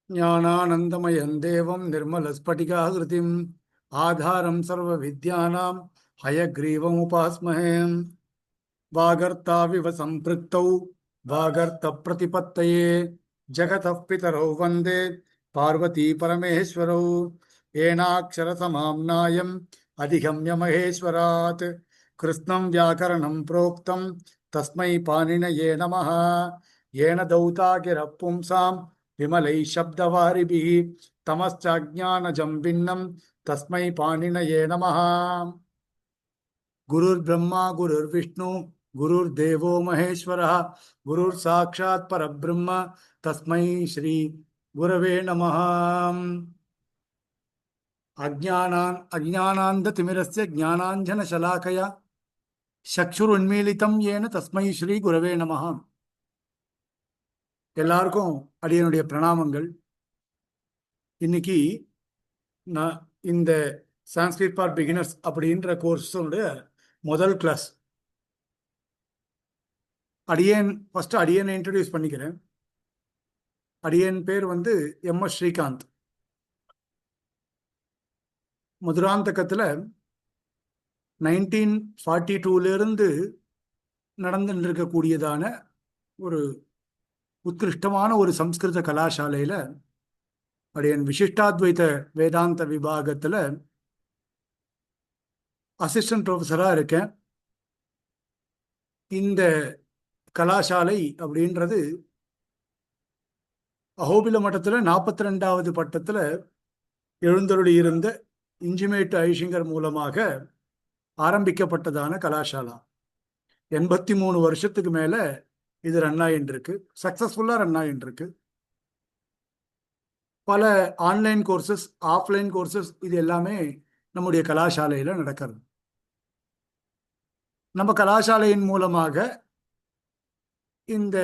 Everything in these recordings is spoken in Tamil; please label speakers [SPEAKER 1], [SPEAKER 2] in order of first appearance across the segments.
[SPEAKER 1] ஞானானந்தமயம் தேவம் நிர்மலஸ்பட்டிகாகிருதிம் ஆதாரம் சர்வ வித்யானாம் ஹயக்ரீவமுபாஸ்மஹே. வாகர்த்தாவிவ சம்பிருக்தௌ வாகர்த்த பிரதிபத்தயே ஜகதः பிதரௌ வந்தே பார்வதி பரமேஸ்வரௌ. ஏனாக்ஷர சமாம்நாயம் அதிகம்ய மகேஸ்வராத் கிருஷ்ணம் வியாக்கரணம் புரோக்தம் தஸ்மை பாணினயே நமः. ஏன தௌதாகிர பும்சாம் விமலை சப்தவாரிபிः தமஸ்சாஜ்ஞானஜம் பின்னம் தஸ்மை பாணினயே நமः. குருர் பிரம்மா குருர் விஷ்ணு குருர் தேவோ மகேஸ்வரः குருர் சாட்சாத் பரபிரம்ம தஸ்மை ஸ்ரீ குரவே நமः. அஜ்ஞானாந்த திமிரஸ்ய ஞானாஞ்சன சலாகயா சக்ஷுருன்மீலிதம் ஏன தஸ்மை ஸ்ரீ குரவே நமः. எல்லாருக்கும் அடியனுடைய பிரணாமங்கள். இன்னைக்கு நான் இந்த சான்ஸ்கிரிட் ஃபார் பிகினர்ஸ் அப்படின்ற கோர்ஸோட முதல் கிளாஸ். ஃபர்ஸ்ட் அடியனை இன்ட்ரடியூஸ் பண்ணிக்கிறேன். அடியன் பேர் எம்.எஸ். ஸ்ரீகாந்த். மதுராந்தகத்தில் 1942 நடந்துட்டு இருக்கக்கூடியதான ஒரு உத்கிருஷ்டமான ஒரு சம்ஸ்கிருத கலாசாலையில் அடியன் விசிஷ்டாத்வைத வேதாந்த விபாகத்தில் அசிஸ்டன்ட் ப்ரொஃபஸராக இருக்கேன். இந்த கலாசாலை அப்படின்றது அஹோபில மட்டத்தில் 42வது பட்டத்தில் எழுந்தருளி இருந்த இஞ்சிமேட்டு ஐஷிங்கர் மூலமாக ஆரம்பிக்கப்பட்டதான கலாசாலா. 83 வருஷத்துக்கு மேலே இது ரன் ஆகிட்டு இருக்கு. சக்சஸ்ஃபுல்லாக ரன் ஆகிட்டு இருக்கு. பல ஆன்லைன் கோர்சஸ், ஆஃப்லைன் கோர்சஸ், இது எல்லாமே நம்முடைய கலாசாலையில் நடக்கிறது. நம்ம கலாசாலையின் மூலமாக இந்த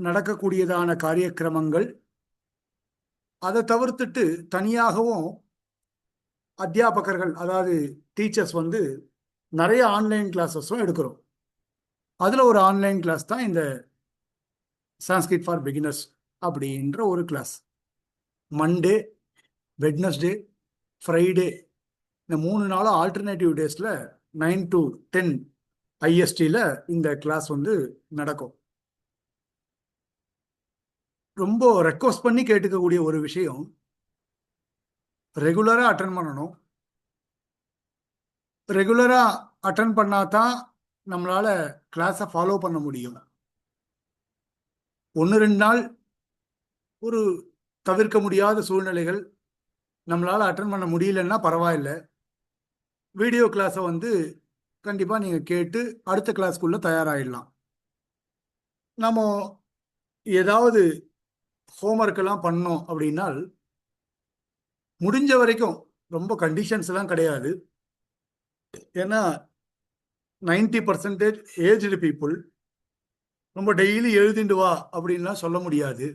[SPEAKER 1] நடக்கக்கூடியதான காரியக்கிரமங்கள், அதை தவிர்த்துட்டு தனியாகவும் அத்தியாபகர்கள், அதாவது டீச்சர்ஸ் நிறைய ஆன்லைன் கிளாஸஸும் எடுக்கிறோம். அதில் ஒரு ஆன்லைன் கிளாஸ் தான் இந்த சான்ஸ்கிரிட் ஃபார் பிகினர்ஸ் அப்படின்ற ஒரு கிளாஸ். மண்டே, வெட்னஸ்டே, ஃப்ரைடே, இந்த 3 நாளும் ஆல்டர்னேட்டிவ் டேஸில் 9 to 10 ஐஎஸ்டியில் இந்த கிளாஸ் நடக்கும். ரொம்ப ரெக்வஸ்ட் பண்ணி கேட்டுக்கக்கூடிய ஒரு விஷயம், ரெகுலராக அட்டன் பண்ணணும். ரெகுலராக அட்டன் பண்ணாதான் நம்மளால் கிளாஸை ஃபாலோ பண்ண முடியும். 1-2 நாள் ஒரு தவிர்க்க முடியாத சூழ்நிலைகள், நம்மளால் அட்டன் பண்ண முடியலன்னா பரவாயில்லை. வீடியோ கிளாஸை கண்டிப்பாக நீங்கள் கேட்டு அடுத்த கிளாஸ்க்குள்ளே தயாராகிடலாம். நம்ம ஏதாவது ஹோம்ஒர்க்கெல்லாம் பண்ணோம் அப்படின்னால் முடிஞ்ச வரைக்கும், ரொம்ப கண்டிஷன்ஸ்லாம் கிடையாது. ஏன்னா 90% ஏஜ்டு பீப்புள், ரொம்ப டெய்லி எழுதிண்டு வா அப்படின்லாம் சொல்ல முடியாது.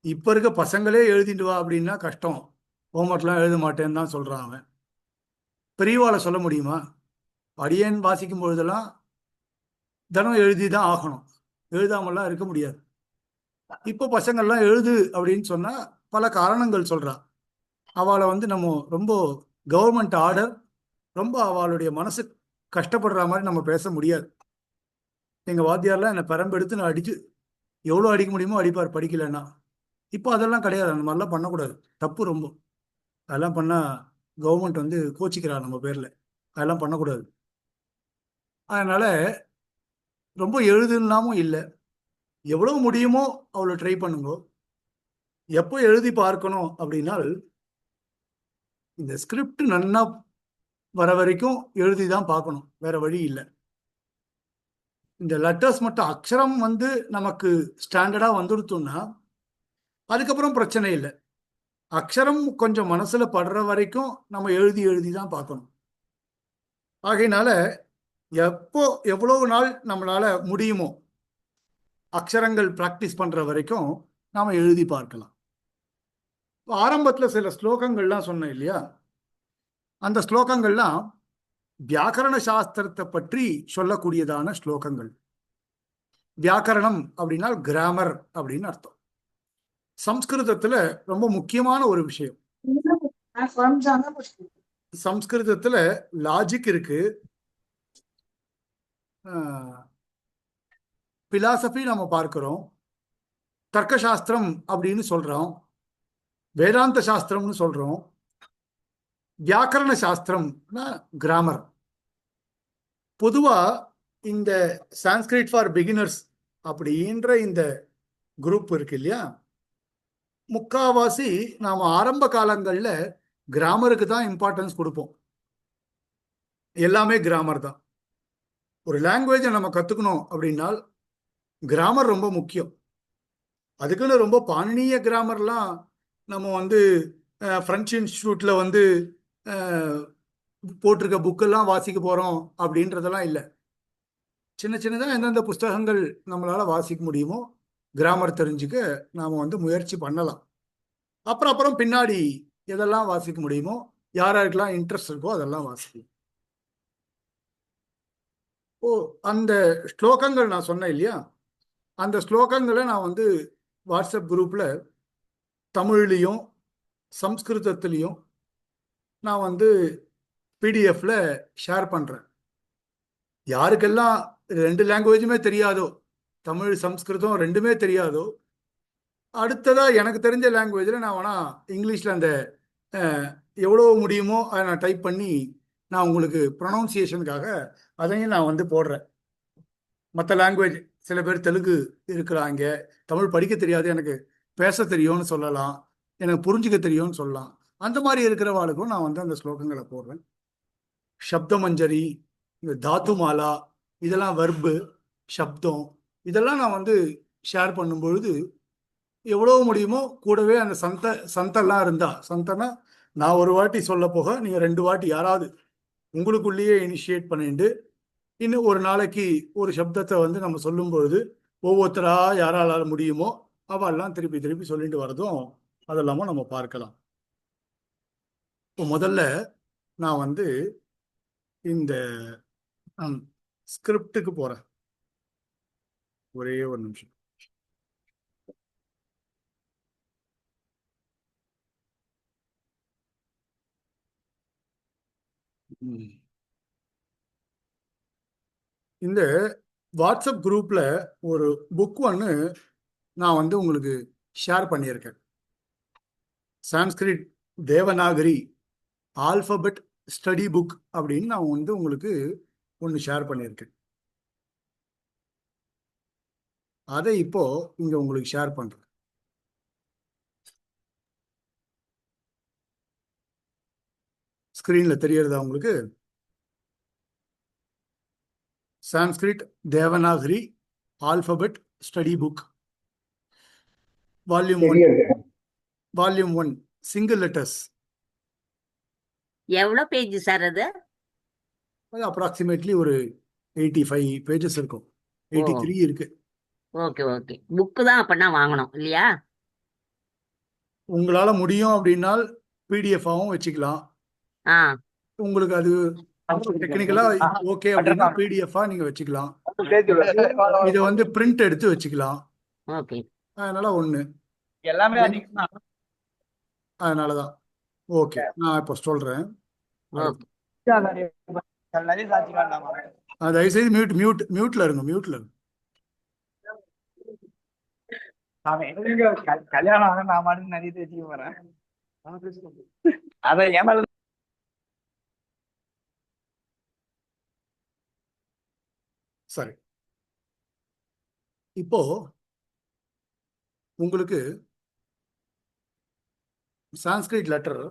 [SPEAKER 1] இப்போ இருக்க பசங்களே எழுதிட்டு வா அப்படின்னா கஷ்டம். ஹோம்ஒர்க்லாம் எழுத மாட்டேன்னு தான் சொல்கிறான் அவன். பெரியவாளை சொல்ல முடியுமா? அடியேன் வாசிக்கும் பொழுதெல்லாம் தினம் எழுதி தான் ஆகணும், எழுதாமலாம் இருக்க முடியாது. இப்போ பசங்கள்லாம் எழுது அப்படின்னு சொன்னால் பல காரணங்கள் சொல்கிறான். அவளை நம்ம ரொம்ப கவர்மெண்ட் ஆர்டர், ரொம்ப அவளுடைய மனசு கஷ்டப்படுற மாதிரி நம்ம பேச முடியாது. எங்கள் வாத்தியாரெலாம் என்னை பெரம்பெடுத்து நான் அடித்து எவ்வளோ அடிக்க முடியுமோ அடிப்பார் படிக்கலைன்னா. இப்போ அதெல்லாம் கிடையாது. அந்த மாதிரிலாம் பண்ணக்கூடாது, தப்பு ரொம்ப. அதெல்லாம் பண்ணால் கவர்மெண்ட் கோச்சிக்கிறார் நம்ம பேரில். அதெல்லாம் பண்ணக்கூடாது. அதனால் ரொம்ப எழுதுனாமும் இல்லை, எவ்வளோ முடியுமோ அவ்வளோ ட்ரை பண்ணுங்க. எப்போ எழுதி பார்க்கணும் அப்படின்னால், இந்த ஸ்கிரிப்ட் நன்னா வர வரைக்கும் எழுதி தான் பார்க்கணும், வேற வழி இல்லை. இந்த லெட்டர்ஸ் மட்டும் அக்ஷரம் நமக்கு ஸ்டாண்டர்டாக வந்துடுத்தோம்னா அதுக்கப்புறம் பிரச்சனை இல்லை. அக்ஷரம் கொஞ்சம் மனசுல படுற வரைக்கும் நம்ம எழுதி எழுதி தான் பார்க்கணும். ஆகையினால எவ்வளவு நாள் நம்மளால முடியுமோ அக்ஷரங்கள் பிராக்டிஸ் பண்ற வரைக்கும் நாம எழுதி பார்க்கலாம். ஆரம்பத்துல சில ஸ்லோகங்கள்லாம் சொன்னேன் இல்லையா, அந்த ஸ்லோகங்கள்லாம் வியாக்கரண சாஸ்திரத்தை பற்றி சொல்லக்கூடியதான ஸ்லோகங்கள். வியாக்கரணம் அப்படின்னா கிராமர் அப்படின்னு அர்த்தம். சம்ஸ்கிருதத்துல ரொம்ப முக்கியமான ஒரு விஷயம். சம்ஸ்கிருதத்துல லாஜிக் இருக்கு, பிலாசபி நம்ம பார்க்கிறோம், தர்க்க சாஸ்திரம் அப்படின்னு சொல்றோம், வேதாந்த சாஸ்திரம்னு சொல்றோம், வியாக்கரண சாஸ்திரம்னா கிராமர். பொதுவா இந்த சான்ஸ்கிரிட் ஃபார் பிகினர்ஸ் அப்படின்ற இந்த குரூப் இருக்கு இல்லையா, முக்காவாசி நாம ஆரம்ப காலங்கள்ல கிராமருக்கு தான் இம்பார்ட்டன்ஸ் கொடுப்போம். எல்லாமே கிராமர் தான். ஒரு லாங்குவேஜை நம்ம கத்துக்கணும் அப்படின்னா கிராமர் ரொம்ப முக்கியம். அதுக்குன்னு ரொம்ப பாணினிய கிராமர்லாம் நம்ம வந்து பிரெஞ்சு இன்ஸ்டியூட்ல வந்து போட்டிருக்க புக்கெல்லாம் வாசிக்க போறோம் அப்படின்றதெல்லாம் இல்லை. சின்ன சின்னதாக எந்தெந்த புஸ்தகங்கள் நம்மளால வாசிக்க முடியுமோ கிராமர் தெரிஞ்சுக்க நாம வந்து முயற்சி பண்ணலாம். அப்புறம் பின்னாடி எதெல்லாம் வாசிக்க முடியுமோ, யாராருக்கெல்லாம் இன்ட்ரெஸ்ட் இருக்கோ அதெல்லாம் வாசிக்கும். அந்த ஸ்லோகங்கள் நான் சொன்னேன் இல்லையா, அந்த ஸ்லோகங்களை நான் வந்து வாட்ஸ்அப் குரூப்ல தமிழ்லையும் சம்ஸ்கிருதத்திலையும் நான் வந்து பிடிஎஃப்ல ஷேர் பண்றேன். யாருக்கெல்லாம் ரெண்டு லாங்குவேஜுமே தெரியாதோ, தமிழ் சம்ஸ்கிருதம் ரெண்டுமே தெரியாதோ, அடுத்ததா எனக்கு தெரிஞ்ச லாங்குவேஜில் நான் வேணா இங்கிலீஷில் அந்த எவ்வளோ முடியுமோ அதை நான் டைப் பண்ணி நான் உங்களுக்கு ப்ரொனவுன்சியேஷனுக்காக அதையும் நான் வந்து போடுறேன். மற்ற லாங்குவேஜ் சில பேர் தெலுங்கு இருக்கிறாங்க, தமிழ் படிக்க தெரியாது, எனக்கு பேச தெரியும்னு சொல்லலாம், எனக்கு புரிஞ்சுக்க தெரியும்னு சொல்லலாம். அந்த மாதிரி இருக்கிறவாளுக்கும் நான் வந்து அந்த ஸ்லோகங்களை போடுறேன். சப்தமஞ்சரி, இந்த தாத்து மாலா, இதெல்லாம் வர்பு, சப்தம், இதெல்லாம் நான் வந்து ஷேர் பண்ணும்பொழுது எவ்வளவு முடியுமோ கூடவே அந்த சந்தெல்லாம் இருந்தா, சந்தனா நான் ஒரு வாட்டி சொல்ல போக நீங்க ரெண்டு வாட்டி யாராவது உங்களுக்குள்ளேயே இனிஷியேட் பண்ணிட்டு இன்னும் ஒரு நாளைக்கு ஒரு சப்தத்தை வந்து நம்ம சொல்லும் பொழுது ஒவ்வொருத்தரா யாரால முடியுமோ அவெல்லாம் திருப்பி திருப்பி சொல்லிட்டு வரதும் அதெல்லாமும் நம்ம பார்க்கலாம். இப்போ முதல்ல நான் வந்து இந்த ஸ்கிரிப்டுக்கு போறேன். ஒரே ஒரு நிமிஷம். இந்த வாட்ஸ்அப் குரூப்ல ஒரு புக் ஒன்று நான் வந்து உங்களுக்கு ஷேர் பண்ணியிருக்கேன். Sanskrit Devanagari alphabet study book அப்படின்னு நான் வந்து உங்களுக்கு ஒன்று ஷேர் பண்ணியிருக்கேன். அதை இப்போ இங்க உங்களுக்கு ஷேர் பண்றேன். ஸ்கிரீன்ல தெரியறதா உங்களுக்கு? Sanskrit Devanagari alphabet study book volume 1 single letters.
[SPEAKER 2] எவ்வளவு பேஜ் சார் அது?
[SPEAKER 1] அப்ராக்சிமேட்லி ஒரு 85 பேஜஸ் இருக்கும். 83 இருக்கு.
[SPEAKER 2] ஓகே ஓகே, புக்கு தான் அப்பனா வாங்கணும் இல்லையா?
[SPEAKER 1] உங்களால முடியும் அப்படின்னால் பிடிஎஃபாவும் வச்சுக்கலாம். உங்களுக்கு அது டெக்னிக்கலா ஓகே அப்படின்னா பிடிஎஃபா நீங்க வச்சுக்கலாம். இதை வந்து பிரிண்ட் எடுத்து வச்சுக்கலாம். அதனால ஒண்ணு எல்லாமே அதனாலதான். ஓகே, நான் இப்போ சொல்றேன். தயவுசெய்து மியூட்ல இருங்க, மியூட்ல இருங்க. கல்யாணம் ஆக நான் மட்டும் நிறைய வச்சுக்க போறேன். அதை ஏமால சரி. இப்போ உங்களுக்கு சான்ஸ்கிரிட் லெட்டர்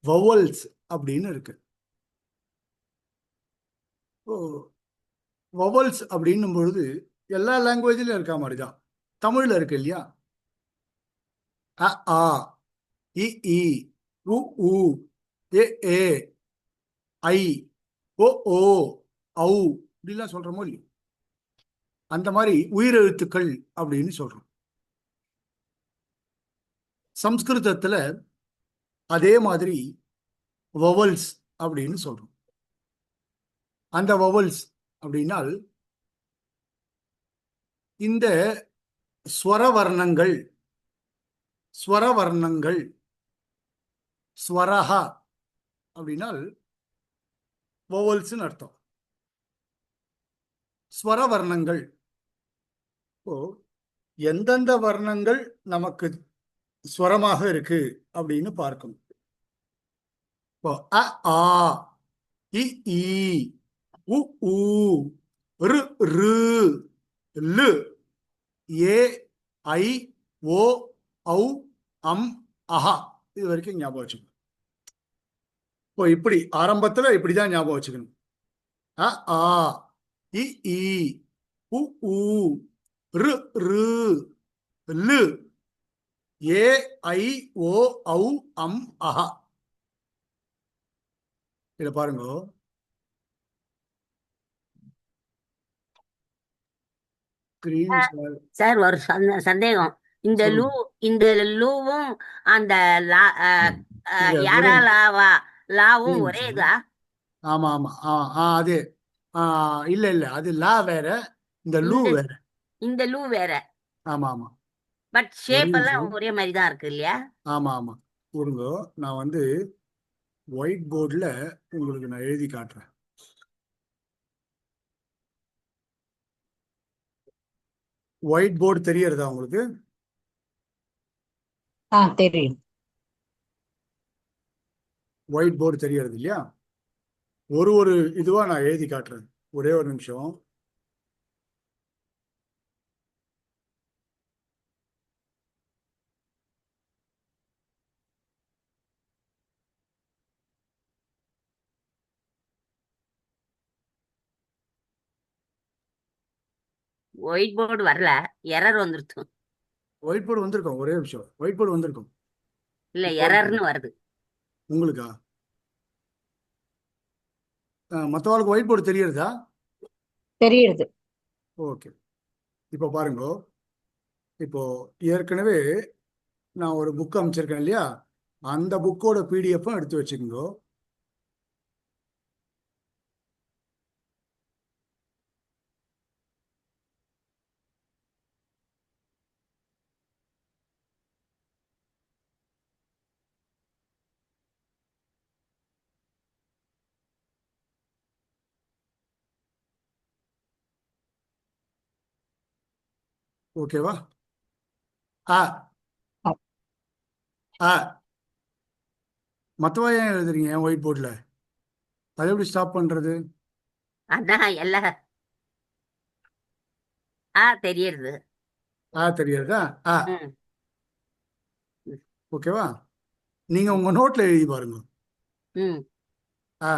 [SPEAKER 1] வவல்ஸ் அப்படின்னு இருக்கு. வவல்ஸ் அப்படின்னும் பொழுது எல்லா லாங்குவேஜ்லயும் இருக்க மாதிரிதான் தமிழ்ல இருக்கு இல்லையா? அ ஆ இ ஈ உ ஊ ஏ ஏ ஐ ஓ ஓ ஔ இப்படிலாம் சொல்றோமோ இல்லையோ, அந்த மாதிரி உயிரெழுத்துக்கள் அப்படின்னு சொல்றோம். சம்ஸ்கிருதத்துல அதே மாதிரி வவல்ஸ் அப்படின்னு சொல்றோம். அந்த வவல்ஸ் அப்படின்னால் இந்த ஸ்வரவர்ணங்கள். ஸ்வரவர்ணங்கள். ஸ்வரஹா அப்படின்னால் வோவல்ஸ்னு அர்த்தம். ஸ்வரவர்ணங்கள். இப்போ எந்தெந்த வர்ணங்கள் நமக்கு ஸ்வரமாக இருக்கு அப்படின்னு பார்க்கணும். இப்போ அ ஆ, இ ஈ, உ ஊ, ரு ரு, லு, ஏ ஐ, ஓ ஔ, அம், அஹா. இது வரைக்கும் ஞாபகம் வச்சுக்கணும். இப்போ இப்படி ஆரம்பத்துல இப்படிதான் ஞாபகம் வச்சுக்கணும். அ ஆ, இ ஈ, உ ஊ, ரு ரு, லு, ஏ ஐ ஓ ஔ, அம், அஹா. இத பாருங்க. ஸ்கிரீன்
[SPEAKER 2] சார் ஒரு சந்தேகம். இந்த லூ
[SPEAKER 1] சொல்லுங்க.
[SPEAKER 2] இந்த லூவும் அந்த லா
[SPEAKER 1] இல்ல ஒரே
[SPEAKER 2] யாரா லாவா
[SPEAKER 1] ஒரே
[SPEAKER 2] லாவும் ஒரே
[SPEAKER 1] நிமிஷம்.
[SPEAKER 2] இதா?
[SPEAKER 1] ஆமா ஆமா அது ஆ, இல்ல இல்ல அது லா வேற, இந்த லூ
[SPEAKER 2] இந்த
[SPEAKER 1] வேற.
[SPEAKER 2] இந்த லூ வேற,
[SPEAKER 1] ஆமா ஆமா.
[SPEAKER 2] பட்
[SPEAKER 1] ஒரே
[SPEAKER 2] ஷேப் எல்லாம்
[SPEAKER 1] நிமிஷம்.
[SPEAKER 2] ஒரே மாதிரி தான் இருக்கு இல்லையா?
[SPEAKER 1] ஆமா ஆமா. ஒருங்க, நான் வந்து ஒயிட் போர்டில் உங்களுக்கு நான் எழுதி காட்டுறேன். ஒயிட் போர்டு தெரியறதா உங்களுக்கு?
[SPEAKER 3] தெரியும்.
[SPEAKER 1] ஒயிட் போர்டு தெரியறது இல்லையா? ஒரு ஒரு இதுவா நான் எழுதி காட்டுறேன். ஒரே ஒரு நிமிஷம்.
[SPEAKER 2] ஒயிட் போர்டு வரல, எரர் வந்துருச்சு.
[SPEAKER 1] ஒயிட் போர்டு வந்திருக்கும், ஒரே நிமிஷம். ஒயிட் போர்டு வந்திருக்கும்.
[SPEAKER 2] இல்ல,
[SPEAKER 1] இப்போ
[SPEAKER 2] எரர்னு வருது.
[SPEAKER 1] உங்களுக்கா? மற்றவங்களுக்கு ஒயிட் போர்டு தெரியறதா?
[SPEAKER 3] தெரியுது.
[SPEAKER 1] ஓகே. இப்போ பாருங்க. இப்போ ஏற்கனவே நான் ஒரு புக் அமைச்சிருக்கேன் இல்லையா? அந்த புக்கோட பிடிஎஃப்பும் எடுத்து வச்சுக்கோங்க. ஓகேவா? ஆ
[SPEAKER 3] ஆ,
[SPEAKER 1] ஆ மற்றவா ஏன் எழுதுறீங்க ஒயிட் போர்டில்? அதை எப்படி ஸ்டாப் பண்ணுறது?
[SPEAKER 2] அதான் எல்லாம் தெரியறது.
[SPEAKER 1] தெரியாதா? ஆ
[SPEAKER 2] ம்.
[SPEAKER 1] ஓகேவா? நீங்கள் உங்கள் நோட்டில் எழுதி பாருங்க.
[SPEAKER 2] ம்.
[SPEAKER 1] ஆ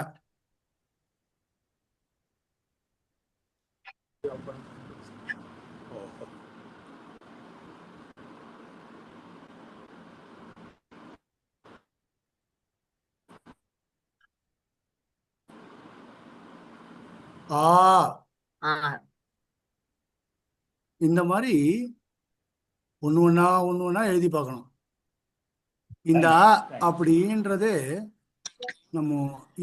[SPEAKER 1] ஆ
[SPEAKER 2] ஆ
[SPEAKER 1] இந்த மாதிரி ஒன்று ஒன்றா ஒன்று ஒன்றா எழுதி பார்க்கணும். இந்த அப்படின்றது நம்ம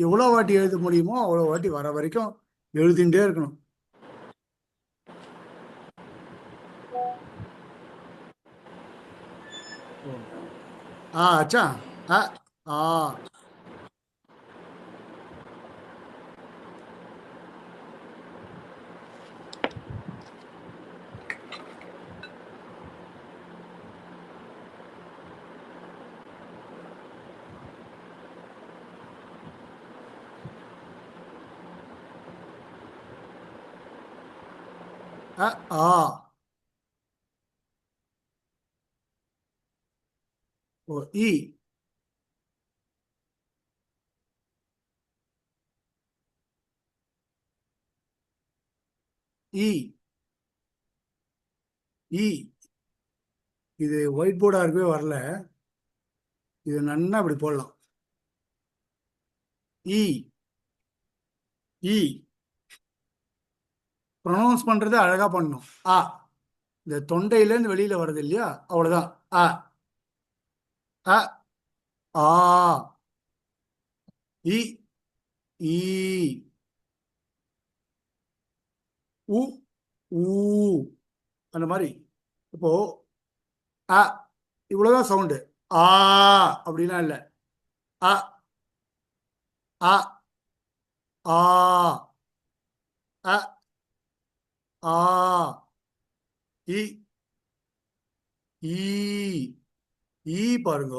[SPEAKER 1] எவ்வளோ வாட்டி எழுத முடியுமோ அவ்வளோ வாட்டி வர வரைக்கும் எழுதிண்டே இருக்கணும். ஆச்சா. ஆ ஆ ஆ ஆ ஓ இ இ இ இது ஒயிட் போர்டாக இருக்கவே வரல. இது நன்னா இப்படி போடலாம். இ இ ப்ரொனவுன்ஸ் பண்றது அழகா பண்ணணும். ஆ இந்த தொண்டையிலேருந்து வெளியில வருது இல்லையா? அவ்வளவுதான். ஆ அ ஆ இ ஈ உ ஊ அந்த மாதிரி இப்போ அ இவ்வளவுதான் சவுண்டு. ஆ அப்படிலாம் இல்லை. அ அ ஆ அ ஆ இ ஈ ஈ பாருங்க.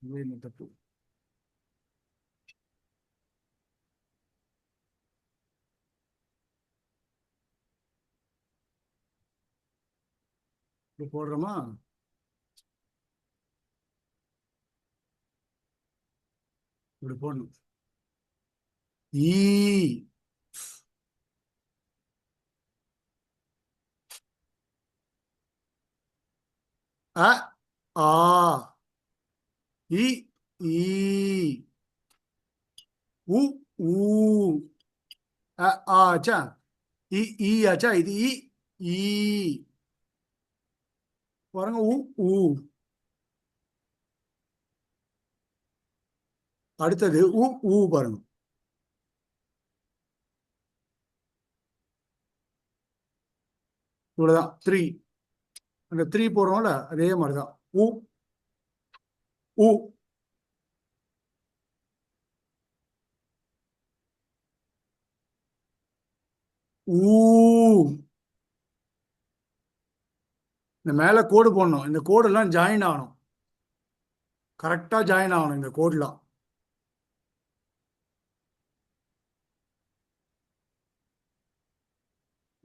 [SPEAKER 1] இது என்ன தப்பு? இப்படி போடுறோமா? இப்படி போடணும். ஈ அ ஆ இ ஈ உ ஊ ஆச்சா. ஈ ஆச்சா. இது ஈ பாருங்க. ஊ அடுத்தது ஊ பாருங்க. இவ்வளவுதான். த்ரீ. அந்த த்ரீ போடுறோம்ல அதே மாதிரிதான். ஊ ஊ ஊ இந்த மேல கோடு போடணும். இந்த கோடு எல்லாம் ஜாயின் ஆகணும். கரெக்டா ஜாயின் ஆகணும் இந்த கோடுலாம்.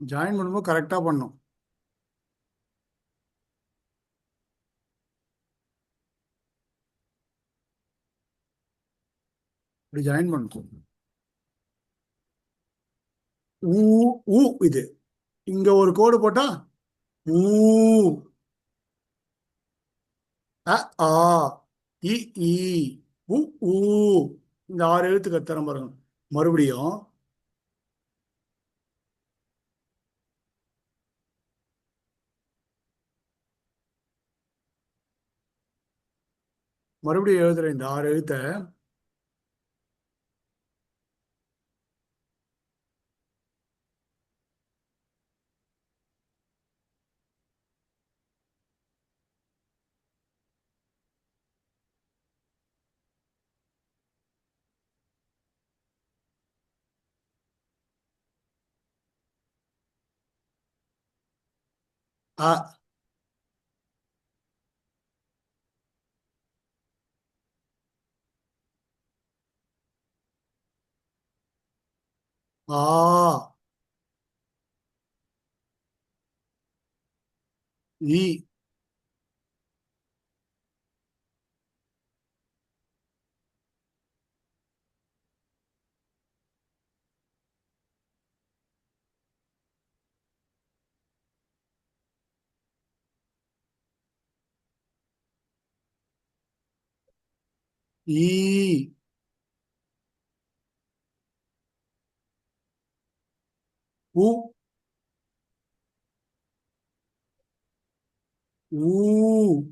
[SPEAKER 1] ஜாயின் பண்ணும்போது கரெக்டா பண்ணணும். இப்படி ஜாயின் பண்ணணும். ஊ ஊ இது இங்க ஒரு கோடு போட்டா ஊ அ ஆ இ ஈ உ ஊ இந்த ஆறு எழுத்துக்கு தரம் பாருங்க. மறுபடியும் மறுபடியும் எழுதுற இந்த ஆறு எழுத்த அ ஆ இ ஈ உ ஊ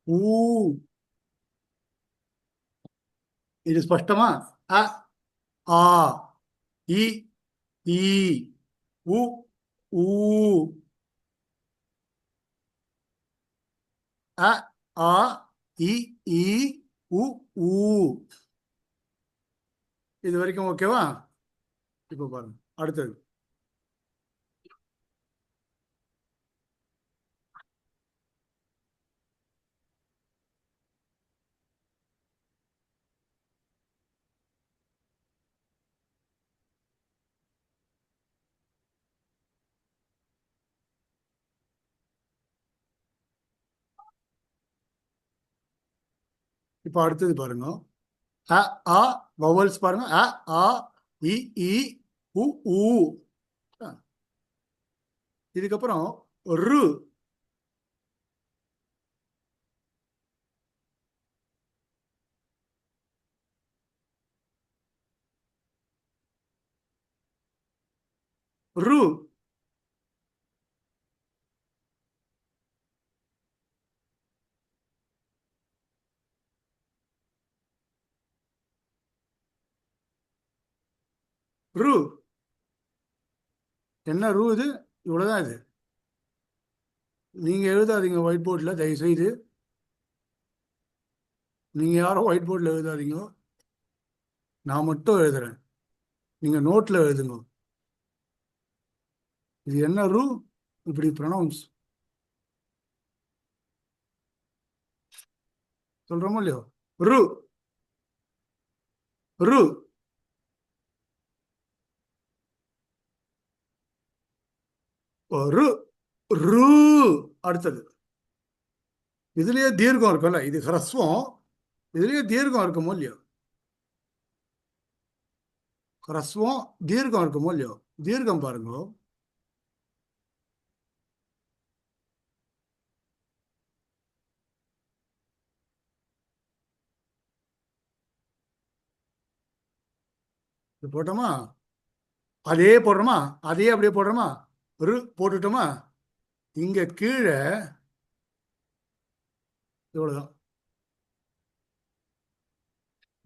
[SPEAKER 1] ஊ இது ஸ்பஷ்டமா? அ ஆ இ ஈ உ ஊ அ ஆ இ ஈ உ ஊ இது வரைக்கும் ஓகேவா? இப்போ பாருங்க அடுத்தது. இப்போ அடுத்தது பாருங்க. அ ஆ வவல்ஸ் பாருங்க. அ ஆ இ ஈ உ ஊ. இதுக்கப்புறம் ரு ரு. ரு. என்ன ரூ இது? இவ்வளவுதான் இது. நீங்க எழுதாதீங்க ஒயிட் போர்டில், தயவு செய்து. நீங்க யாரும் ஒயிட் போர்டில் எழுதாதீங்க. நான் மட்டும் எழுதுறேன். நீங்க நோட்ல எழுதுங்க. இது என்ன ரூ? இப்படி ப்ரொனவுன்ஸ் சொல்றோமோ இல்லையோ? ரு. ரு. ரு. ரூ. அடுத்தது. இதுலயே தீர்க்கம் இருக்கும்ல, இது ஹ்ரஸ்வம். இதுலயே தீர்க்கம் இருக்குமோ இல்லையோ? ஹ்ரஸ்வம் தீர்க்கம் இருக்குமோ இல்லையோ? தீர்க்கம் பாருங்க. இது போட்டோமா? அதே போடுறோமா? அதே அப்படியே போடுறோமா? ரு போட்டுட்டோமா? இங்க கீழே இவ்வளவுதான்.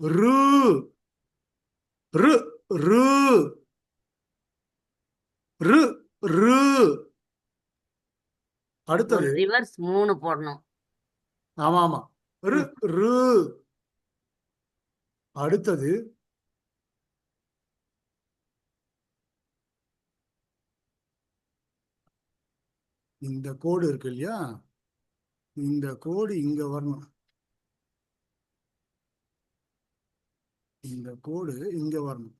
[SPEAKER 1] ரு. ரு. ரு. ரு. ரு.
[SPEAKER 2] ஒரு
[SPEAKER 1] அடுத்தது.
[SPEAKER 2] ரிவர்ஸ் 3 போடணும்.
[SPEAKER 1] ஆமா ஆமா. ரு.
[SPEAKER 2] ம்.
[SPEAKER 1] ரு. அடுத்தது. இந்த கோடு இருக்கு இல்லையா? இந்த கோடு இங்க வரணும். இந்த கோடு இங்க வரணும்.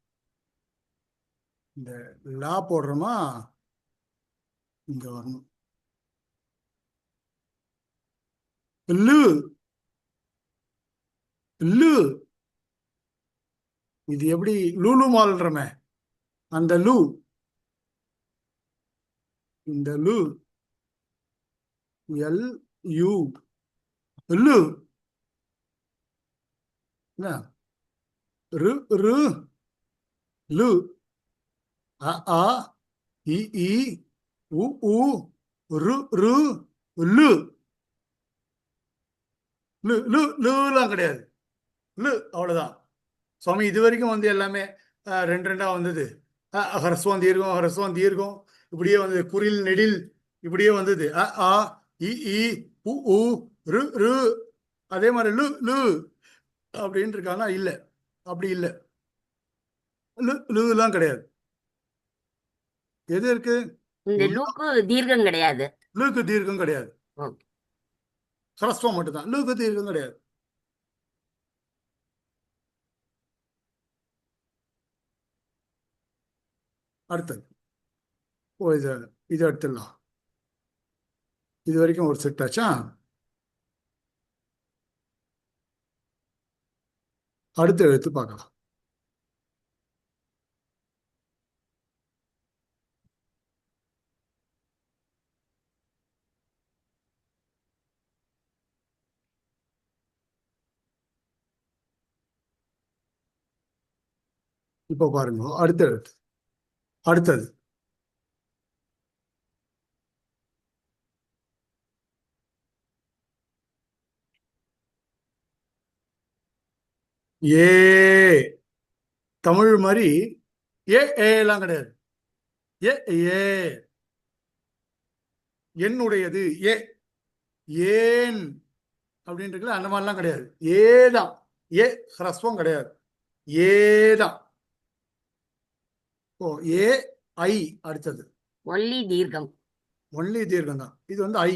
[SPEAKER 1] இந்த லா போடுறோமா? இங்க வரணும். லு. லு. இது எப்படி லூலு மால்ன்றமே அந்த லு. இந்த லு. L U. லு. என்ன? ரு. ரு. லு. அ ஆ இ ஈ உ ஊ ரு. ரு. லு. லு. லு. லுலாம் கிடையாது. லு. அவ்வளவுதான். சுவாமி இது வரைக்கும் வந்து எல்லாமே ரெண்டு ரெண்டா வந்தது. ஹரஸ்வம் தீர்க்கம், ஹரஸ்வம் தீர்க்கம், இப்படியே வந்தது. குறில் நெடில் இப்படியே வந்தது. அ ஆ இ ஈ உ ஊ ரு. ரு. அதே மாதிரி லு. லு அப்படின்னு இருக்கானா? இல்ல, அப்படி இல்ல. லு. லுலாம் கிடையாது. எது இருக்கு?
[SPEAKER 2] இந்த
[SPEAKER 1] ஒண்ணு.
[SPEAKER 2] லூக்கு தீர்க்கம் கிடையாது.
[SPEAKER 1] லுக்கு தீர்க்கம் கிடையாது.
[SPEAKER 2] ஓகே.
[SPEAKER 1] ஹரஸ்வம் மட்டும்தான். லுக்கு தீர்க்கம் கிடையாது. அடுத்தது. ஓ, இது எடுத்துடலாம். இது வரைக்கும் ஒரு செட் ஆச்சா? அடுத்த எழுத்து பார்க்கலாம். இப்ப பாருங்க அடுத்த எழுத்து. அடுத்தது. ஏ. தமிழ் மாதிரி ஏ எல்லாம் கிடையாது. ஏ. ஏ. என்னுடையது ஏ. ஏன் அப்படின்னு இருக்குல்ல, அந்த மாதிரிலாம் கிடையாது. ஏதான். ஏ ஹ்ரஸ்வம் கிடையாது. ஏதான். ஓ, ஏ ஐ. அடுத்தது.
[SPEAKER 2] ஒல்லி தீர்க்கம்.
[SPEAKER 1] ஒன்லி தீர்க்கம் தான். இது வந்து ஐ.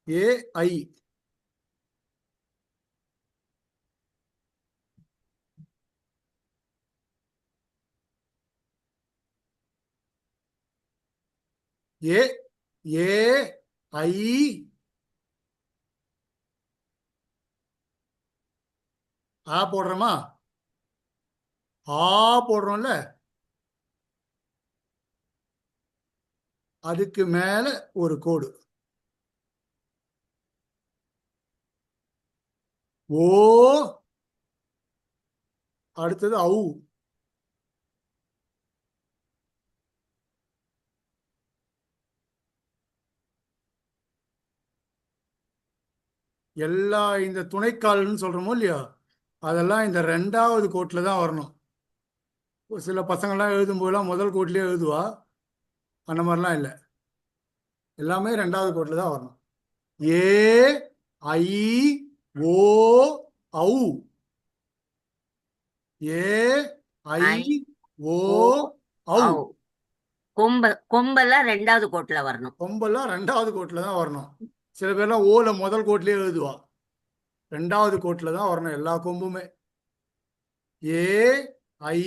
[SPEAKER 1] ஏ ஐ. ஏ. ஏ ஐ. ஆ போடுறோமா? ஆ போடுறோம்ல, அதுக்கு மேல ஒரு கோடு. ஓ. அடுத்தது ஔ. எல்லா இந்த துணைக்கால்னு சொல்றோமோ இல்லையா, அதெல்லாம் இந்த ரெண்டாவது கோட்டில் தான் வரணும். ஒரு சில பசங்கள்லாம் எழுதும்போதெல்லாம் முதல் கோட்லேயே எழுதுவா. அந்த மாதிரிலாம் இல்லை, எல்லாமே ரெண்டாவது கோட்டில் தான் வரணும். ஏ ஐ ஓ ஔ. ஏ ஐ
[SPEAKER 2] ஐ
[SPEAKER 1] ஓ
[SPEAKER 2] ஓ
[SPEAKER 1] ஔ.
[SPEAKER 2] ஔ. கொம்பெல்லாம் ரெண்டாவது கோட்டுல வரணும்.
[SPEAKER 1] கொம்பெல்லாம் ரெண்டாவது கோட்டில் தான் வரணும். சில பேர்லாம் ஓல முதல் கோட்லேயே எழுதுவா. ரெண்டாவது கோட்டில் தான் வரணும் எல்லா கொம்புமே. ஏ ஐ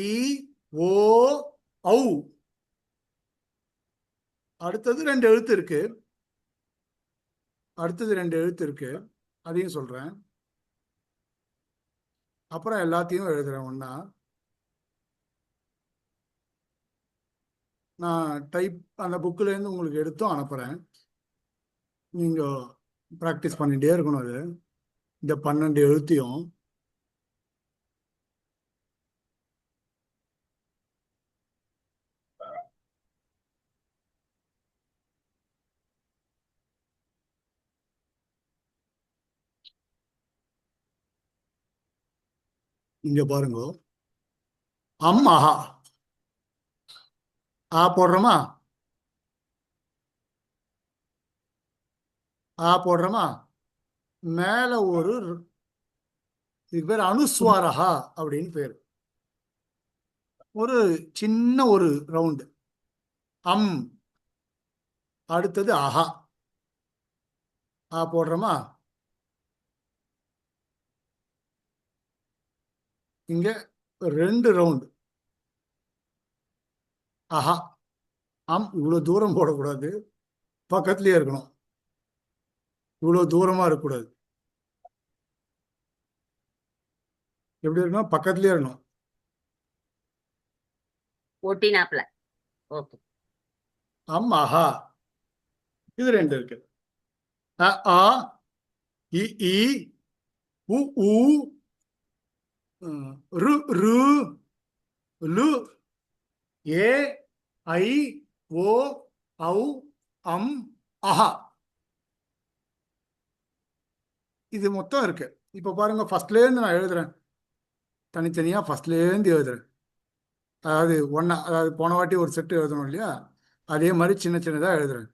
[SPEAKER 1] ஓ ஔ. அடுத்தது ரெண்டு எழுத்து இருக்கு. அதையும் சொல்றேன். அப்புறம் எல்லாத்தையும் எழுதுறேன் ஒண்ணா. நான் டைப் அந்த புக்கில் இருந்து உங்களுக்கு எடுத்தும் அனுப்புறேன். நீங்க ப்ராக்டிஸ் பண்ணிட்டே இருக்கணும். அது இந்த 12 எழுத்தையும். இங்க பாருங்க. அம்மாஹா. ஆ போடுறோமா? ஆ போடுறோமா? மேல ஒரு இது பேர் அனுஸ்வாரஹா அப்படின்னு பேர். ஒரு சின்ன ஒரு ரவுண்டு. அம். அடுத்தது அஹா. ஆ போடுறோமா? இங்க ரெண்டு ரவுண்டு. அஹா. அம். இவ்வளவு தூரம் போடக்கூடாது, பக்கத்துலயே இருக்கணும். இவ்வளவு தூரமா இருக்கக்கூடாது. எப்படி இருக்கணும்? பக்கத்துலயே இருக்கணும்.
[SPEAKER 2] ஒட்டினாப்ல. ஓகே.
[SPEAKER 1] அம் அஹா. இது ரெண்டு இருக்கு. அ ஆ இ ஈ உ ஊ ரு ரு லு ஏ ஐ ஓ ஔ அம் அஹா. இது மொத்தம் இருக்கு. இப்ப பாருங்க, ஃபர்ஸ்ட்ல இருந்து நான் எழுதுறேன். தனித்தனியா ஃபர்ஸ்ட்ல இருந்து எழுதுறேன். அதாவது ஒன்னா, அதாவது போன வாட்டி ஒரு செட்டு எழுதணும் இல்லையா, அதே மாதிரி சின்ன சின்னதா எழுதுறேன்.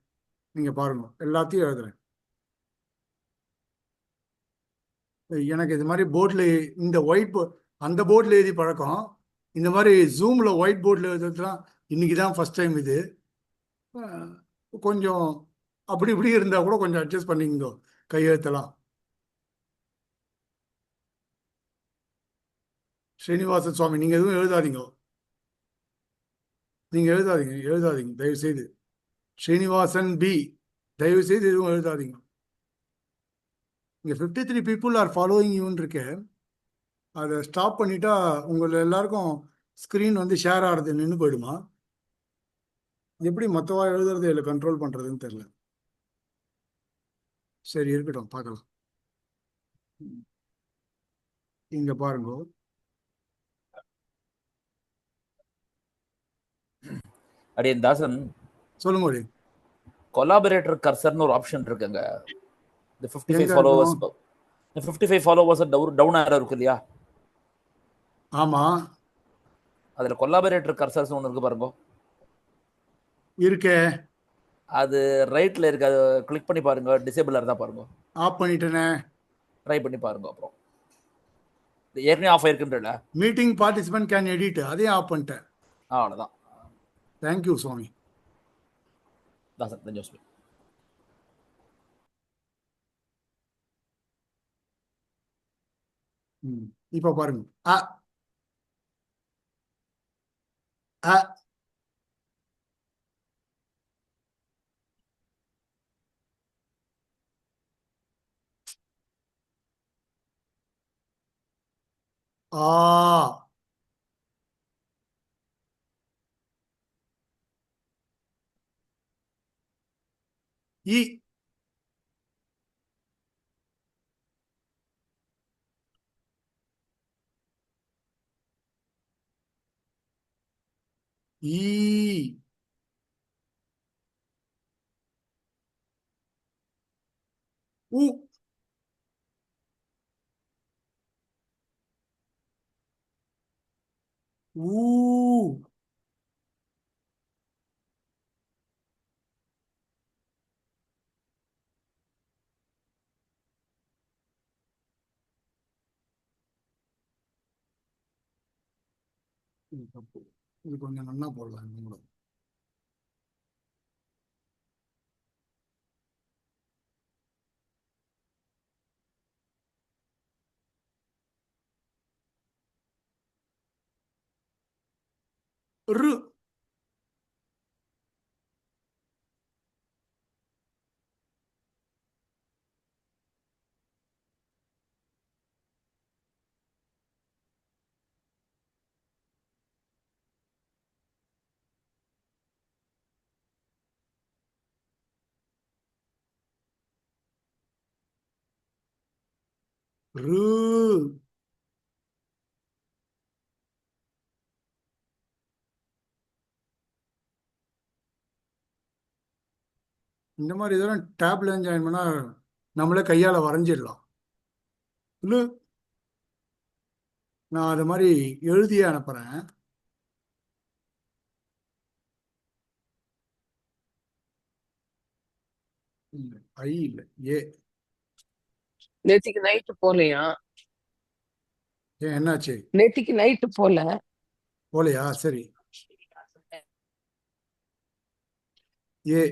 [SPEAKER 1] நீங்க பாருங்க, எல்லாத்தையும் எழுதுறேன். எனக்கு இது மாதிரி போர்டில், இந்த ஒயிட் போர்ட், அந்த போர்டில் எழுதி பழக்கம். இந்த மாதிரி ஜூம்ல ஒயிட் போர்டில் எழுதுறதுலாம் இன்னைக்கு தான் ஃபர்ஸ்ட் டைம் இது. அஹ், கொஞ்சம் அப்படி இப்படி இருந்தா கூட கொஞ்சம் அட்ஜஸ்ட் பண்ணிக்கோ கையெழுத்தெல்லாம். ஸ்ரீனிவாச சுவாமி, நீங்க எதுவும் எழுதாதீங்க. நீங்க எழுதாதீங்க தயவு செய்து. ஸ்ரீனிவாசன் பி, தயவு செய்து எதுவும் எழுதாதீங்க. இங்க 53 பீப்புள் ஆர் ஃபாலோயிங் யூன்னு இருக்கு. அதை ஸ்டாப் பண்ணிட்டா உங்களை எல்லாருக்கும் ஸ்க்ரீன் வந்து ஷேர் ஆகிறது நின்று போயிடுமா? எப்படி மற்றவா எழுதுறது இல்லை கண்ட்ரோல் பண்றதுன்னு தெரியல. சரி, இருக்கட்டும், பார்க்கலாம். இங்க பாருங்க.
[SPEAKER 4] அடியன் தாசன்,
[SPEAKER 1] சொல்லுங்க ஒளி.
[SPEAKER 4] கொலாபரேட்டர் கர்சர்னு ஒரு ஆப்ஷன் இருக்குங்க. இந்த 55
[SPEAKER 1] எங்க
[SPEAKER 4] ஃபாலோவர்ஸ்,
[SPEAKER 1] இருக்கும்?
[SPEAKER 4] 55 ஃபாலோவர்ஸ் டவுன் ஆரோ இருக்கு இல்லையா,
[SPEAKER 1] ஆமா,
[SPEAKER 4] அதுல கொலாபரேட்டர் கர்சர்ஸ் ஒன்று இருக்கு பாருங்க.
[SPEAKER 1] இருக்கே.
[SPEAKER 4] அது ரைட்ல இருக்கு, அது கிளிக் பண்ணி பாருங்க. டிசேபிள் இருந்தா பாருங்க.
[SPEAKER 1] ஆஃப் பண்ணிட்டேனே.
[SPEAKER 4] ட்ரை பண்ணி பாருங்க. அப்புறம் இது ஏற்கனவே ஆஃப் ஆயிருக்குன்றல.
[SPEAKER 1] மீட்டிங் பார்ட்டிசிபென்ட் கேன் எடிட், அதையும் ஆஃப் பண்ணிட்டேன்.
[SPEAKER 4] அவ்வளோதான்.
[SPEAKER 1] தேங்க்யூ சுவாமி.
[SPEAKER 4] தாசன் தஞ்சோஸ்மி.
[SPEAKER 1] இப்ப பாருங்க. அ அ ஆ இ ஈ உ ஊ இது தப்பு. இது கொஞ்சம் நல்லா போடலாம் இன்னும் கூட. ரு ரு இந்த மாதிரி இதெல்லாம் டேப்ல ஜாயின் பண்ணா நம்மளே கையால வரைஞ்சிடலாம். லு நான் அது மாதிரி எழுதியே அனுப்புறேன். இல்ல, ஐ இல்ல, ஏ.
[SPEAKER 5] நேத்திக்கு நைட்டு போலையா?
[SPEAKER 1] ஏன் என்னாச்சு?
[SPEAKER 5] நேத்திக்கு நைட்டு போல.
[SPEAKER 1] போலையா? சரி. ஏ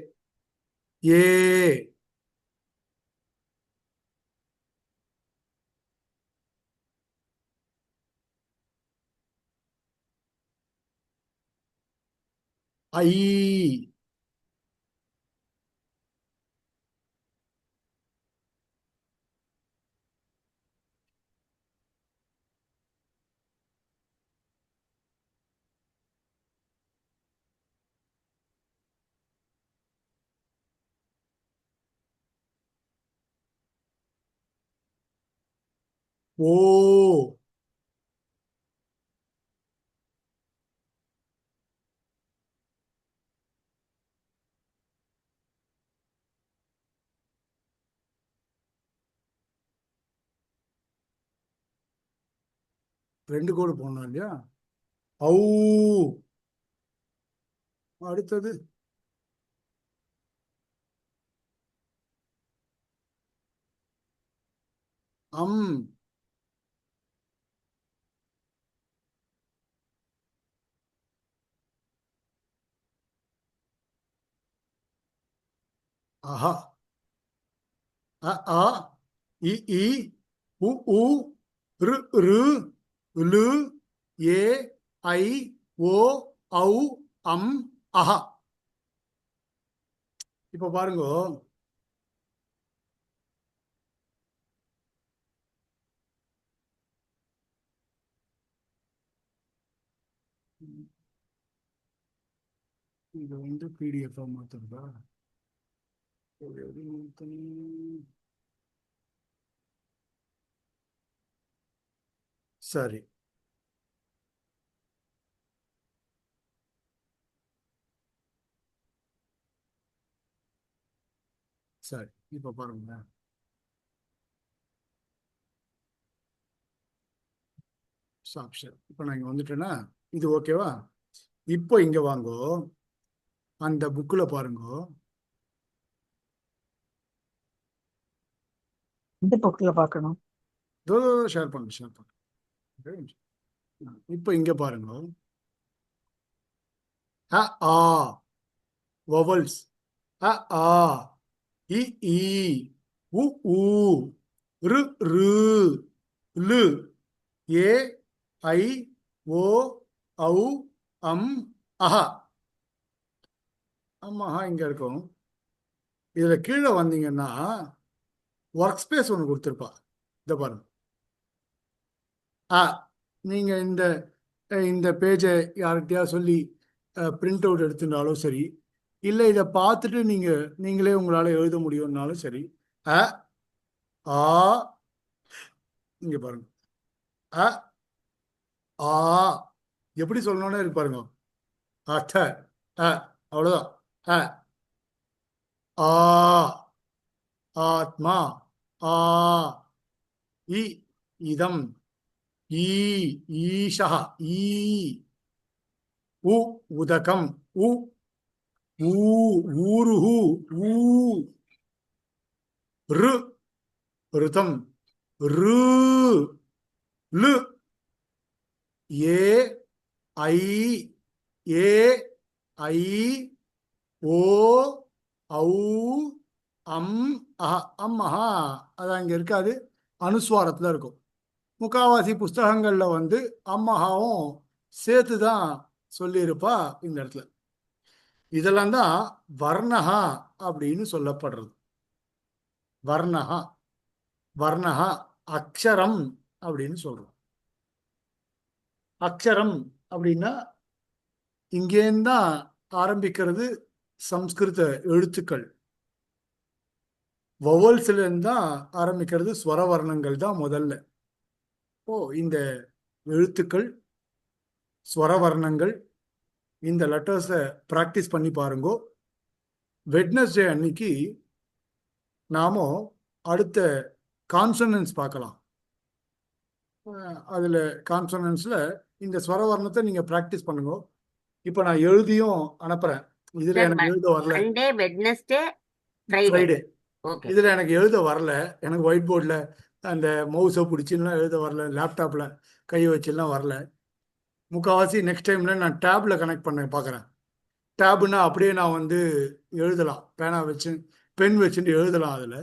[SPEAKER 1] ஏ ஐ ஓ. ரெண்டு கோடு போடணும் இல்லையா? ஔ. அடுத்தது அம். ஆஹா. அ ஆ இ ஈ உ ஊ ரு ரு லு ஏ ஐ ஓ ஔ அம் அஹா. இப்ப பாருங்க, இது வந்து பிடிஎஃப் மாத்துறதா? எப்படி மாத்தணும்? சரி சரி. இப்ப பாருங்க, ஆப்ஷன். இப்ப நான் இங்க வந்துட்டேன்னா இது ஓகேவா? இப்போ இங்க வாங்கோ, அந்த புக்ல பாருங்க.
[SPEAKER 3] இந்த புக்ல பார்க்கணும்.
[SPEAKER 1] இதோ ஷேர் பண்ணுங்க, ஷேர் பண்ணுங்க. இப்போ இங்க பாருங்க, அ ஆ வவல்ஸ். அ ஆ இ ஈ உ ஊ ரு ரு லு ஏ ஐ ஓ ஔ அம் அஹா. அம்மா இங்க இருக்கும். இதுல கீழே வந்தீங்கன்னா ஒர்க் ஸ்பேஸ் ஒன்று கொடுத்துருப்பா. இதை பாருங்க. ஆ நீங்க இந்த இந்த பேஜை யார்கிட்டயா சொல்லி பிரிண்ட் அவுட் எடுத்துட்டாலும் சரி, இல்லை இதை பார்த்துட்டு நீங்களே உங்களால் எழுத முடியும்னாலும் சரி. அ ஆ இங்க பாருங்க. அ ஆ எப்படி சொல்லணும்னு இருக்கு பாருங்க. அட்ட அ அவ்வளோதான். அ ஆ ஆத்மா. ஆ இ இதம். ஈ ஈஷா. ஈ உ உதகம். உ ஊ ஊருஹு. ஊ ரு ருதம். ரு லு ஏ ஐ ஏ ஐ ஓ ஔ அம் அஹ. அம்மஹா அது அங்கே இருக்காது, அனுஸ்வாரத்தில் இருக்கும். முக்காவாசி புஸ்தகங்கள்ல வந்து அம்மஹாவும் சேர்த்து தான் சொல்லியிருப்பா இந்த இடத்துல. இதெல்லாம் தான் வர்ணஹா அப்படின்னு சொல்லப்படுறது. வர்ணஹா வர்ணஹா அக்ஷரம் அப்படின்னு சொல்றோம். அக்ஷரம் அப்படின்னா இங்கேருந்து தான் ஆரம்பிக்கிறது சம்ஸ்கிருத எழுத்துக்கள். வவல்ஸ்ல இருந்து தான் ஆரம்பிக்கிறது, ஸ்வரவர்ணங்கள் தான் முதல்ல. இந்த எழுத்துக்கள், ஸ்வரவர்ணங்கள், இந்த லெட்டர்ஸை ப்ராக்டிஸ் பண்ணி பாருங்கோ. வெட்னஸ்டே அன்னைக்கு நாம அடுத்த கான்சனன்ஸ் பார்க்கலாம். அதில் கான்சனன்ஸில் இந்த ஸ்வரவர்ணத்தை நீங்கள் ப்ராக்டிஸ் பண்ணுங்க. இப்போ நான் எழுதியும் அனுப்புகிறேன். இதில்
[SPEAKER 2] Sir,
[SPEAKER 1] எனக்கு எழுத வரல.
[SPEAKER 2] Monday, Wednesday, Friday.
[SPEAKER 1] Friday
[SPEAKER 2] Okay.
[SPEAKER 1] இதில் எனக்கு எழுத வரல. எனக்கு ஒயிட் போர்டில் அந்த மவுஸை பிடிச்சிலாம் எழுத வரல, லேப்டாப்பில் கை வச்சுலாம் வரல. முக்கால்வாசி நெக்ஸ்ட் டைமில் நான் டேப்பில் கனெக்ட் பண்ண பார்க்குறேன். டேபுன்னா அப்படியே நான் வந்து எழுதலாம், பேனா வச்சு பென் வச்சுட்டு எழுதலாம். அதில்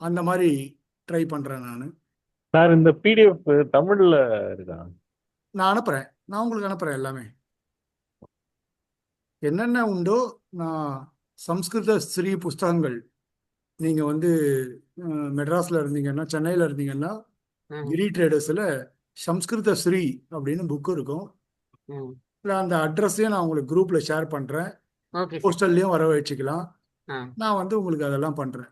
[SPEAKER 1] அந்த மாதிரி ட்ரை பண்ணுறேன் நான்.
[SPEAKER 6] சார் இந்த பிடிஎஃப் தமிழ்ல இருக்கா?
[SPEAKER 1] நான் அனுப்புகிறேன், நான் உங்களுக்கு அனுப்புகிறேன் எல்லாமே. என்னென்ன உண்டோ நான் சம்ஸ்கிருத ஸ்ரீ புஸ்தகங்கள், நீங்கள் வந்து மெட்ராஸில் இருந்தீங்கன்னா, சென்னையில் இருந்தீங்கன்னா
[SPEAKER 2] ம்,
[SPEAKER 1] கிரி ட்ரேடர்ஸில் சம்ஸ்கிருத ஸ்ரீ அப்படின்னு புக்கு இருக்கும்.
[SPEAKER 2] ம்.
[SPEAKER 1] இல்லை அந்த அட்ரஸையும் நான் உங்களுக்கு குரூப்பில் ஷேர் பண்ணுறேன்.
[SPEAKER 2] Okay, sir.
[SPEAKER 1] போஸ்டல்லையும் வர வச்சுக்கலாம்.
[SPEAKER 2] ஆ,
[SPEAKER 1] நான் வந்து உங்களுக்கு அதெல்லாம் பண்ணுறேன்.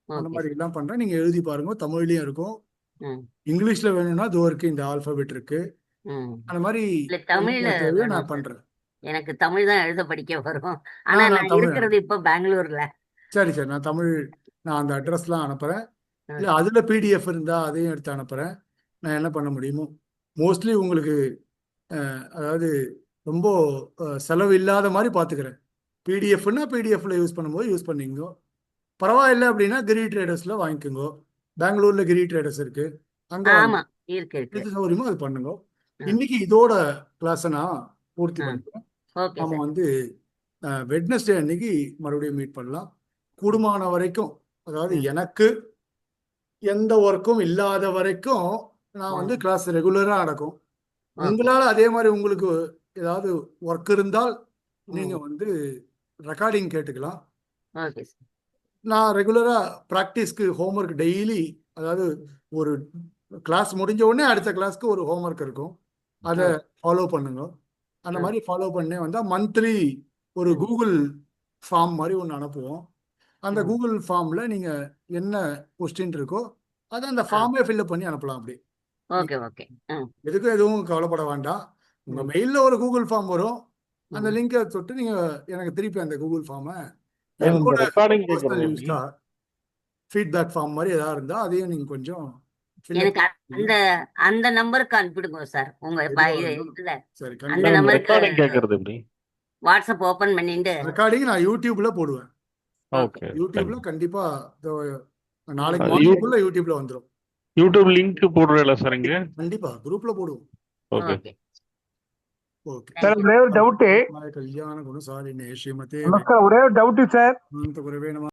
[SPEAKER 1] அந்த
[SPEAKER 2] okay,
[SPEAKER 1] மாதிரி
[SPEAKER 2] sir.
[SPEAKER 1] எல்லாம் பண்ணுறேன். நீங்கள் எழுதி பாருங்க. தமிழ்லையும் இருக்கும்,
[SPEAKER 2] ம்,
[SPEAKER 1] இங்கிலீஷில் வேணும்னா இதோ இருக்கு, இந்த ஆல்ஃபபெட் இருக்கு.
[SPEAKER 2] ம்.
[SPEAKER 1] அந்த மாதிரி
[SPEAKER 2] இல்ல தமிழ்ல
[SPEAKER 1] என்னென்ன தேவையோ
[SPEAKER 2] வேணும்
[SPEAKER 1] நான்
[SPEAKER 2] சார்.
[SPEAKER 1] பண்ணுறேன்.
[SPEAKER 2] எனக்கு தமிழ் தான் எழுத படிக்க வரும். ஆனா
[SPEAKER 1] நான்
[SPEAKER 2] நான்
[SPEAKER 1] தமிழ்
[SPEAKER 2] இருக்கிறது இப்ப பெங்களூர்ல.
[SPEAKER 1] சரி சரி, நான் தமிழ், நான் அந்த அட்ரஸ்லாம் அனுப்புகிறேன். இல்லை
[SPEAKER 2] Okay.
[SPEAKER 1] அதில் பிடிஎஃப் இருந்தால் அதையும் எடுத்து அனுப்புகிறேன். நான் என்ன பண்ண முடியுமோ மோஸ்ட்லி உங்களுக்கு அதாவது ரொம்ப செலவு இல்லாத மாதிரி பார்த்துக்கிறேன். பிடிஎஃப்னா பிடிஎஃப்ல யூஸ் பண்ணும்போது யூஸ் பண்ணிக்கோ. பரவாயில்லை அப்படின்னா கிரி ட்ரேடர்ஸில் வாங்கிக்கோங்க. பெங்களூரில் கிரி ட்ரேடர்ஸ் இருக்குது, அங்கே
[SPEAKER 2] ஆமா,
[SPEAKER 1] வாங்கி
[SPEAKER 2] இருக்கு.
[SPEAKER 1] எது சௌகரியமோ அது பண்ணுங்க.
[SPEAKER 2] ஆ,
[SPEAKER 1] இன்னைக்கு இதோட கிளாஸை நான் பூர்த்தி
[SPEAKER 2] ஆ.
[SPEAKER 1] பண்ணிக்கிறேன்.
[SPEAKER 2] ஓகே
[SPEAKER 1] நம்ம
[SPEAKER 2] சார்.
[SPEAKER 1] வந்து வெட்னஸ்டே அன்னைக்கு மறுபடியும் மீட் பண்ணலாம். கூடுமான வரைக்கும், அதாவது எனக்கு எந்த ஒர்க்கும் இல்லாத வரைக்கும் நான் வந்து கிளாஸ் ரெகுலராக நடக்கும்.
[SPEAKER 2] ஓகே.
[SPEAKER 1] உங்களால் அதே மாதிரி உங்களுக்கு ஏதாவது ஒர்க் இருந்தால் நீங்கள் வந்து ரெக்கார்டிங் கேட்டுக்கலாம்.
[SPEAKER 2] Okay sir.
[SPEAKER 1] நான் ரெகுலராக ப்ராக்டிஸ்க்கு ஹோம்ஒர்க் டெய்லி, அதாவது ஒரு கிளாஸ் முடிஞ்ச உடனே அடுத்த கிளாஸ்க்கு ஒரு ஹோம்ஒர்க் இருக்கும், அதை ஃபாலோ பண்ணுங்க. அந்த மாதிரி ஃபாலோ பண்ணே வந்தால் மந்த்லி ஒரு கூகுள் ஃபார்ம் மாதிரி ஒன்று அனுப்புவோம். அந்த கூகுள் ஃபார்மில் நீங்கள் என்ன கொஸ்டின் இருக்கோ அதை அந்த ஃபார்மே ஃபில்அப் பண்ணி அனுப்பலாம். அப்படி
[SPEAKER 2] ஓகே, ஓகே.
[SPEAKER 1] எதுக்கும் எதுவும் கவலைப்பட வேண்டாம். உங்கள் மெயிலில் ஒரு கூகுள் ஃபார்ம் வரும், அந்த லிங்கை தொட்டு நீங்கள் எனக்கு திருப்பி அந்த கூகுள் ஃபார்மை என்னோட
[SPEAKER 6] ரெக்கார்டிங்
[SPEAKER 1] பர்சனல்
[SPEAKER 6] கேட்கறது
[SPEAKER 1] யூஸ்க்கா ஃபீட்பேக் ஃபார்ம் மாதிரி ஏதாவது இருந்தால் அதையும் நீங்கள் கொஞ்சம் fill up
[SPEAKER 2] எனக்கு
[SPEAKER 1] பண்ணி-
[SPEAKER 2] அந்த அந்த நம்பருக்கு அனுப்பிடுங்க சார். உங்க
[SPEAKER 1] எதுவா இருந்தாலும்.
[SPEAKER 2] இதுல
[SPEAKER 1] சரி,
[SPEAKER 2] அந்த
[SPEAKER 1] கண்டிப்பாக
[SPEAKER 2] நம்பருக்கு
[SPEAKER 6] ரெக்கார்டிங் கேட்கறது எப்படி?
[SPEAKER 2] வாட்ஸ்அப் ஓபன் பண்ணிட்டு.
[SPEAKER 1] ரெக்கார்டிங் நான் யூடியூப்ல போடுவேன்.
[SPEAKER 6] ஓகே.
[SPEAKER 1] யூடியூப்ல கண்டிப்பா நாளைக்கு
[SPEAKER 6] அது
[SPEAKER 1] மார்னிங்குள்ள யூடியூப்ல வந்துடும்.
[SPEAKER 6] யூடியூப் லிங்க் போடுறல சார் இங்க?
[SPEAKER 1] கண்டிப்பா குரூப்ல போடுவோம்.
[SPEAKER 6] ஓகே.
[SPEAKER 2] ஓகே.
[SPEAKER 1] ஓಕೆ
[SPEAKER 3] ಸರ್ ಒಳ್ಳೆಯ ಡೌಟ್
[SPEAKER 1] ಕಲ್ಯಾಣ ಗುಣ ಸಾಲಿನೇ ಶ್ರೀಮತಿ
[SPEAKER 3] ನಮಸ್ಕಾರ ಒಳ್ಳೆಯ ಡೌಟ್ ಸರ್
[SPEAKER 1] ಅನಂತ ಗುರವೇ ನಮಃ.